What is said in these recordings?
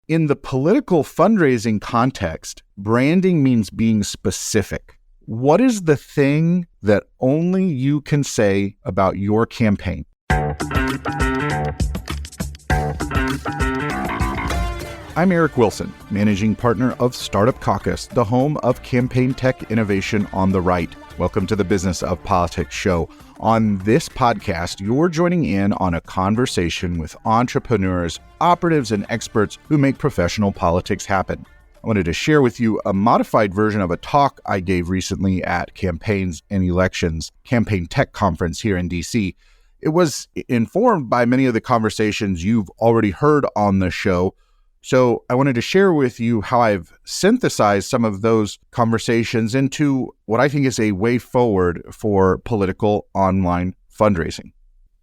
In the political fundraising context, branding means being specific. What is the thing that only you can say about your campaign? I'm Eric Wilson, Managing Partner of Startup Caucus, the home of campaign tech innovation on the right. Welcome to the Business of Politics show. On this podcast, you're joining in on a conversation with entrepreneurs, operatives, and experts who make professional politics happen. I wanted to share with you a modified version of a talk I gave recently at Campaigns and Elections Campaign Tech Conference here in DC. It was informed by many of the conversations you've already heard on the show. So I wanted to share with you how I've synthesized some of those conversations into what I think is a way forward for political online fundraising.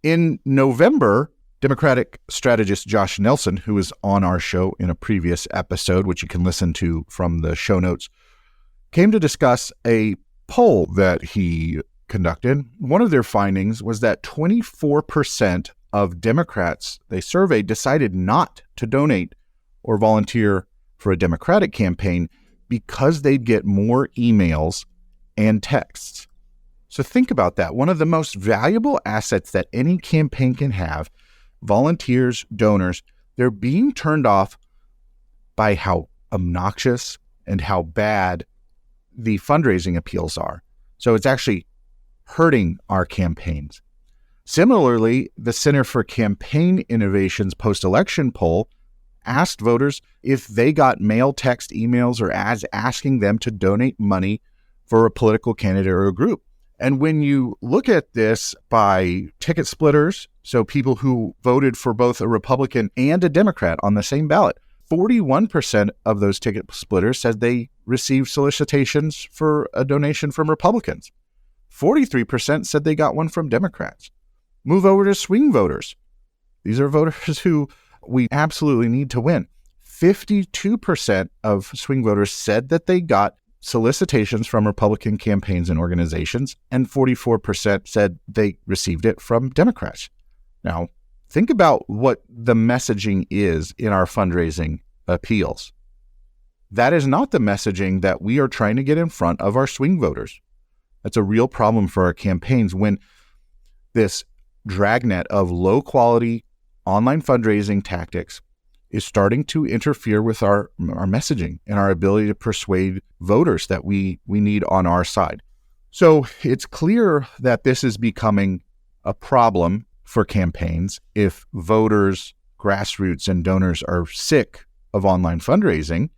In November, Democratic strategist Josh Nelson, who was on our show in a previous episode, which you can listen to from the show notes, came to discuss a poll that he conducted. One of their findings was that 24% of Democrats they surveyed decided not to donate or volunteer for a Democratic campaign because they'd get more emails and texts. So think about that. One of the most valuable assets that any campaign can have, volunteers, donors, they're being turned off by how obnoxious and how bad the fundraising appeals are. So it's actually hurting our campaigns. Similarly, the Center for Campaign Innovation's post-election poll asked voters if they got mail, text, emails, or ads asking them to donate money for a political candidate or a group. And when you look at this by ticket splitters, so people who voted for both a Republican and a Democrat on the same ballot, 41% of those ticket splitters said they received solicitations for a donation from Republicans. 43% said they got one from Democrats. Move over to swing voters. These are voters who we absolutely need to win. 52% of swing voters said that they got solicitations from Republican campaigns and organizations, and 44% said they received it from Democrats. Now, think about what the messaging is in our fundraising appeals. That is not the messaging that we are trying to get in front of our swing voters. That's a real problem for our campaigns when this dragnet of low-quality online fundraising tactics is starting to interfere with our messaging and our ability to persuade voters that we need on our side. So it's clear that this is becoming a problem for campaigns if voters, grassroots, and donors are sick of online fundraising.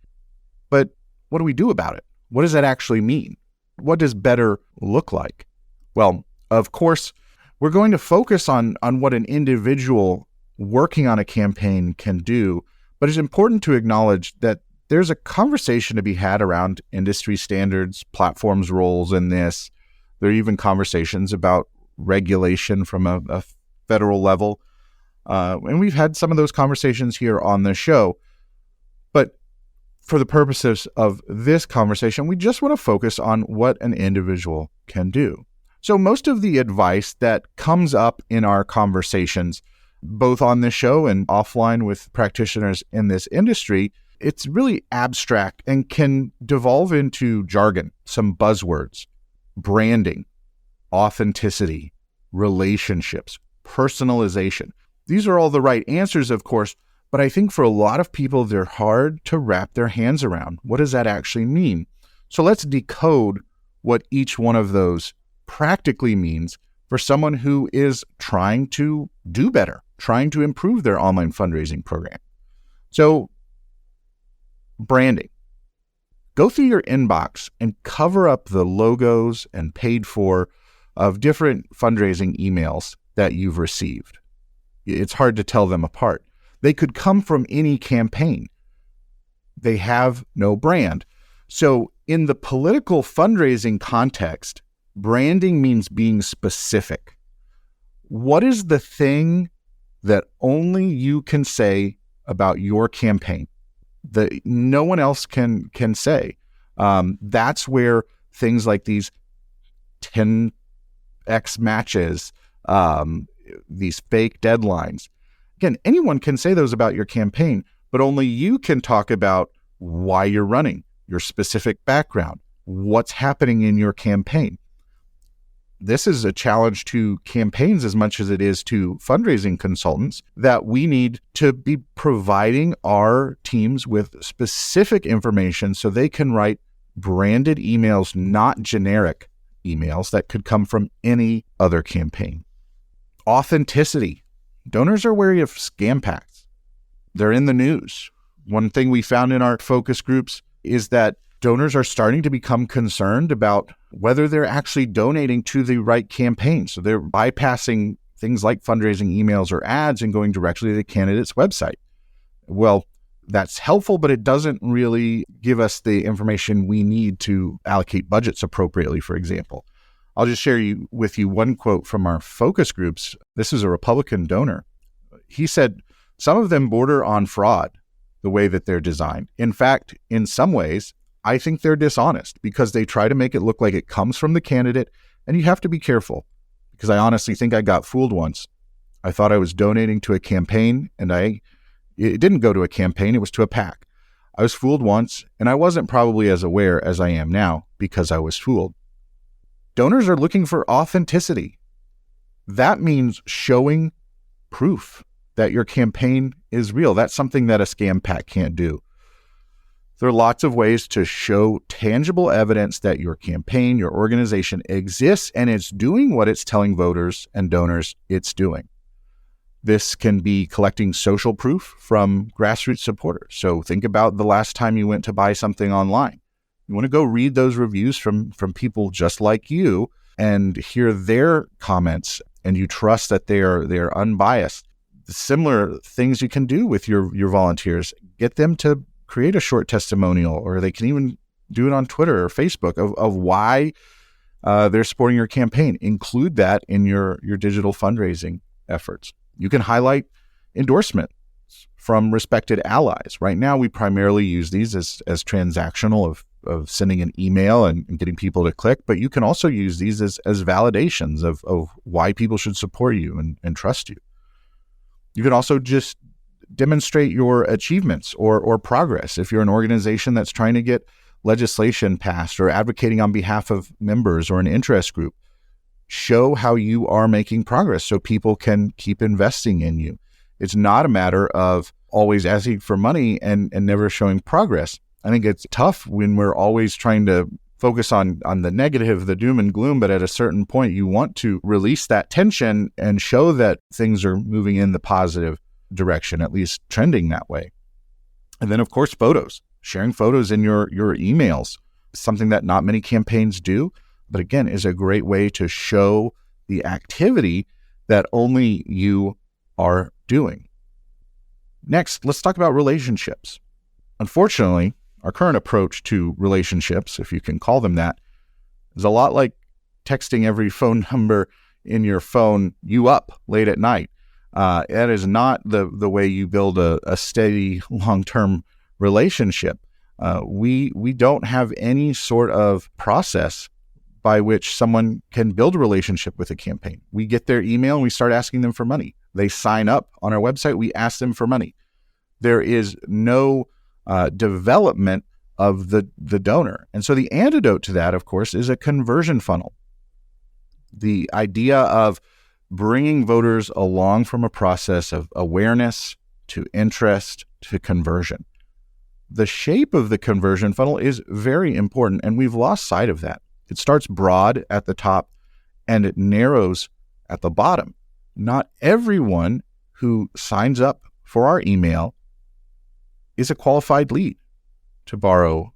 But what do we do about it? What does that actually mean? What does better look like? Well, of course, we're going to focus on what an individual working on a campaign can do, but it's important to acknowledge that there's a conversation to be had around industry standards, platforms' roles in this. There are even conversations about regulation from a federal level. And we've had some of those conversations here on the show. But for the purposes of this conversation, we just want to focus on what an individual can do. So most of the advice that comes up in our conversations, both on this show and offline with practitioners in this industry, it's really abstract and can devolve into jargon, some buzzwords, branding, authenticity, relationships, personalization. These are all the right answers, of course, but I think for a lot of people, they're hard to wrap their hands around. What does that actually mean? So let's decode what each one of those practically means for someone who is trying to do better, trying to improve their online fundraising program. So, branding. Go through your inbox and cover up the logos and paid for of different fundraising emails that you've received. It's hard to tell them apart. They could come from any campaign. They have no brand. So, in the political fundraising context, branding means being specific. What is the thing that only you can say about your campaign that no one else can say? That's where things like these 10x matches, these fake deadlines, again, anyone can say those about your campaign, but only you can talk about why you're running, your specific background, what's happening in your campaign. This is a challenge to campaigns as much as it is to fundraising consultants, that we need to be providing our teams with specific information so they can write branded emails, not generic emails that could come from any other campaign. Authenticity. Donors are wary of scam packs. They're in the news. One thing we found in our focus groups is that donors are starting to become concerned about whether they're actually donating to the right campaign. So they're bypassing things like fundraising emails or ads and going directly to the candidate's website. Well, that's helpful, but it doesn't really give us the information we need to allocate budgets appropriately, for example. I'll just share with you one quote from our focus groups. This is a Republican donor. He said, "Some of them border on fraud, the way that they're designed. In fact, in some ways, I think they're dishonest because they try to make it look like it comes from the candidate, and you have to be careful, because I honestly think I got fooled once. I thought I was donating to a campaign, and it didn't go to a campaign, it was to a PAC. I was fooled once, and I wasn't probably as aware as I am now because I was fooled." Donors are looking for authenticity. That means showing proof that your campaign is real. That's something that a scam pack can't do. There are lots of ways to show tangible evidence that your campaign, your organization exists and it's doing what it's telling voters and donors it's doing. This can be collecting social proof from grassroots supporters. So think about the last time you went to buy something online. You want to go read those reviews from people just like you and hear their comments, and you trust that they're unbiased. Similar things you can do with your volunteers. Get them to create a short testimonial, or they can even do it on Twitter or Facebook of why they're supporting your campaign. Include that in your digital fundraising efforts. You can highlight endorsements from respected allies. Right now, we primarily use these as transactional of sending an email and getting people to click, but you can also use these as validations of why people should support you and trust you. You can also just demonstrate your achievements or progress. If you're an organization that's trying to get legislation passed or advocating on behalf of members or an interest group, show how you are making progress so people can keep investing in you. It's not a matter of always asking for money and never showing progress. I think it's tough when we're always trying to focus on the negative, the doom and gloom, but at a certain point you want to release that tension and show that things are moving in the positive direction, at least trending that way. And then, of course, photos. Sharing photos in your emails, something that not many campaigns do, but again, is a great way to show the activity that only you are doing. Next, let's talk about relationships. Unfortunately, our current approach to relationships, if you can call them that, is a lot like texting every phone number in your phone you up late at night. That is not the way you build a steady long-term relationship. We don't have any sort of process by which someone can build a relationship with a campaign. We get their email and we start asking them for money. They sign up on our website, we ask them for money. There is no development of the donor. And so the antidote to that, of course, is a conversion funnel. The idea of bringing voters along from a process of awareness to interest to conversion. The shape of the conversion funnel is very important, and we've lost sight of that. It starts broad at the top and it narrows at the bottom. Not everyone who signs up for our email is a qualified lead, to borrow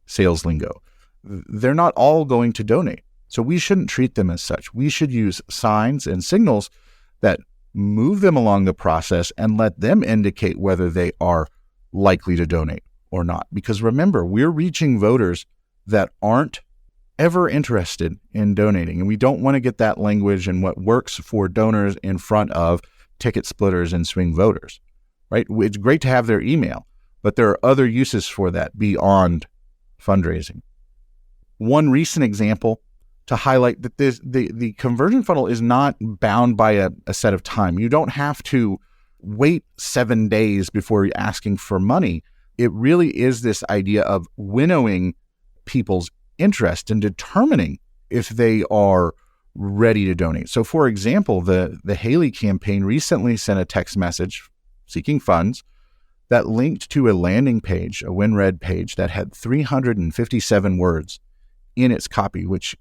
sales lingo. They're not all going to donate. So we shouldn't treat them as such. We should use signs and signals that move them along the process and let them indicate whether they are likely to donate or not. Because remember, we're reaching voters that aren't ever interested in donating. And we don't want to get that language and what works for donors in front of ticket splitters and swing voters, right? It's great to have their email, but there are other uses for that beyond fundraising. One recent example to highlight that the conversion funnel is not bound by a set of time. You don't have to wait 7 days before asking for money. It really is this idea of winnowing people's interest and determining if they are ready to donate. So for example, the Haley campaign recently sent a text message seeking funds that linked to a landing page, a WinRed page that had 357 words in its copy, which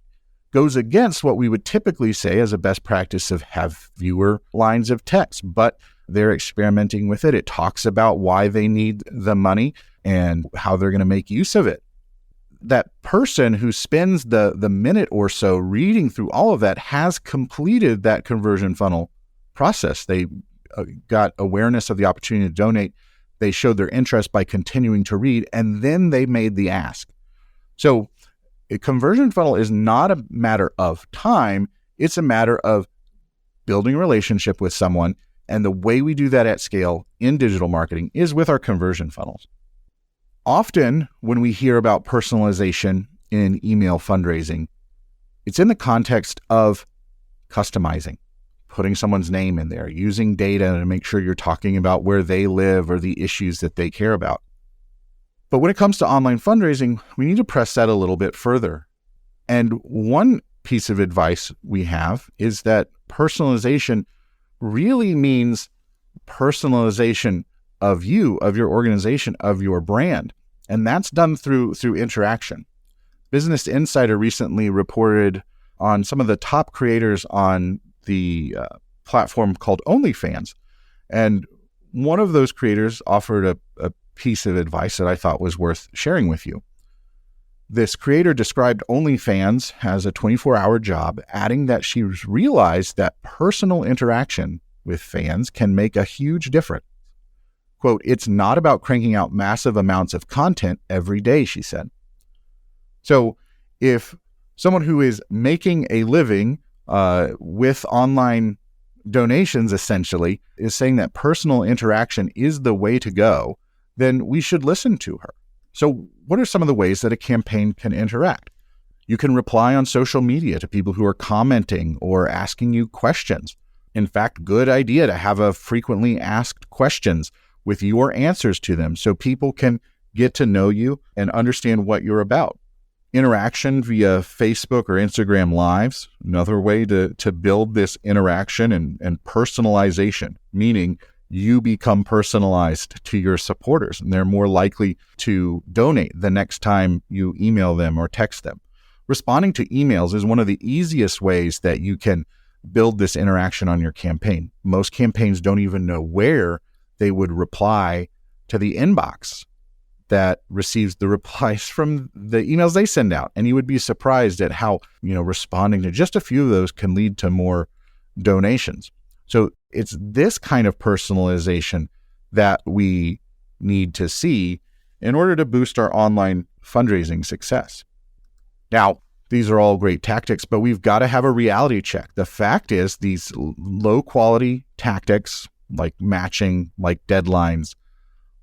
goes against what we would typically say as a best practice of have fewer lines of text, but they're experimenting with it. It talks about why they need the money and how they're going to make use of it. That person who spends the minute or so reading through all of that has completed that conversion funnel process. They got awareness of the opportunity to donate. They showed their interest by continuing to read, and then they made the ask. So a conversion funnel is not a matter of time. It's a matter of building a relationship with someone. And the way we do that at scale in digital marketing is with our conversion funnels. Often when we hear about personalization in email fundraising, it's in the context of customizing, putting someone's name in there, using data to make sure you're talking about where they live or the issues that they care about. But when it comes to online fundraising, we need to press that a little bit further. And one piece of advice we have is that personalization really means personalization of you, of your organization, of your brand. And that's done through interaction. Business Insider recently reported on some of the top creators on the platform called OnlyFans. And one of those creators offered a piece of advice that I thought was worth sharing with you. This creator described OnlyFans as a 24-hour job, adding that she realized that personal interaction with fans can make a huge difference. Quote, "It's not about cranking out massive amounts of content every day," she said. So if someone who is making a living with online donations essentially is saying that personal interaction is the way to go, then we should listen to her. So what are some of the ways that a campaign can interact? You can reply on social media to people who are commenting or asking you questions. In fact, good idea to have a frequently asked questions with your answers to them so people can get to know you and understand what you're about. Interaction via Facebook or Instagram Lives, another way to build this interaction and personalization, meaning you become personalized to your supporters and they're more likely to donate the next time you email them or text them. Responding to emails is one of the easiest ways that you can build this interaction on your campaign. Most campaigns don't even know where they would reply to the inbox that receives the replies from the emails they send out. And you would be surprised at how, responding to just a few of those can lead to more donations. So it's this kind of personalization that we need to see in order to boost our online fundraising success. Now, these are all great tactics, but we've got to have a reality check. The fact is these low quality tactics like matching, like deadlines,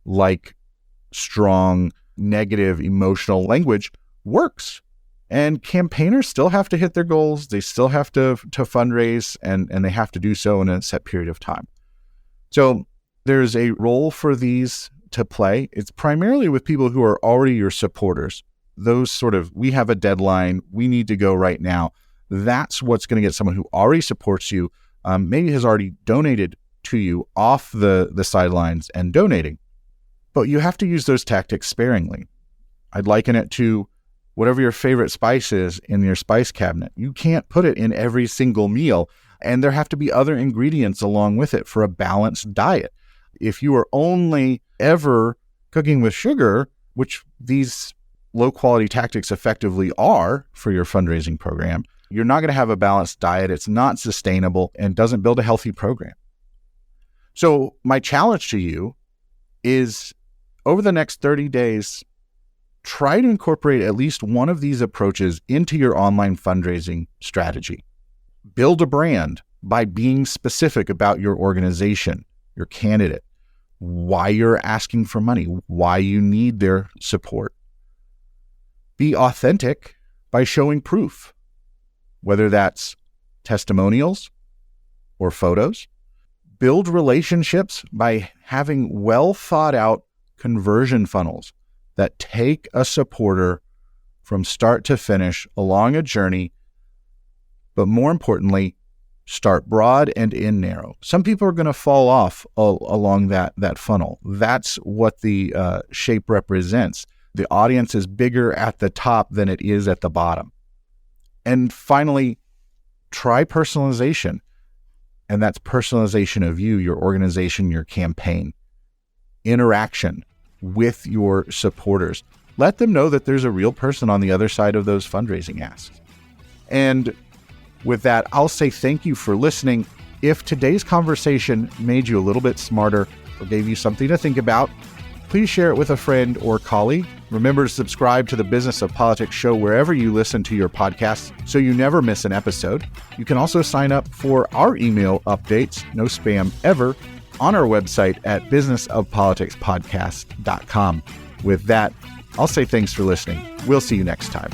like strong negative emotional language works. And campaigners still have to hit their goals. They still have to fundraise and they have to do so in a set period of time. So there's a role for these to play. It's primarily with people who are already your supporters. Those sort of, we have a deadline, we need to go right now. That's what's going to get someone who already supports you, maybe has already donated to you off the sidelines and donating. But you have to use those tactics sparingly. I'd liken it to whatever your favorite spice is in your spice cabinet. You can't put it in every single meal, and there have to be other ingredients along with it for a balanced diet. If you are only ever cooking with sugar, which these low-quality tactics effectively are for your fundraising program, you're not going to have a balanced diet. It's not sustainable and doesn't build a healthy program. So my challenge to you is over the next 30 days, try to incorporate at least one of these approaches into your online fundraising strategy. Build a brand by being specific about your organization, your candidate, why you're asking for money, why you need their support. Be authentic by showing proof, whether that's testimonials or photos. build relationships by having well thought out conversion funnels that take a supporter from start to finish along a journey, but more importantly, start broad and end narrow. Some people are going to fall off along that funnel. That's what the shape represents. The audience is bigger at the top than it is at the bottom. And finally, try personalization. And that's personalization of you, your organization, your campaign. Interaction with your supporters. Let them know that there's a real person on the other side of those fundraising asks. And with that, I'll say thank you for listening. If today's conversation made you a little bit smarter or gave you something to think about, please share it with a friend or colleague. Remember to subscribe to the Business of Politics show wherever you listen to your podcasts so you never miss an episode. You can also sign up for our email updates, no spam ever, on our website at businessofpoliticspodcast.com. With that, I'll say thanks for listening. We'll see you next time.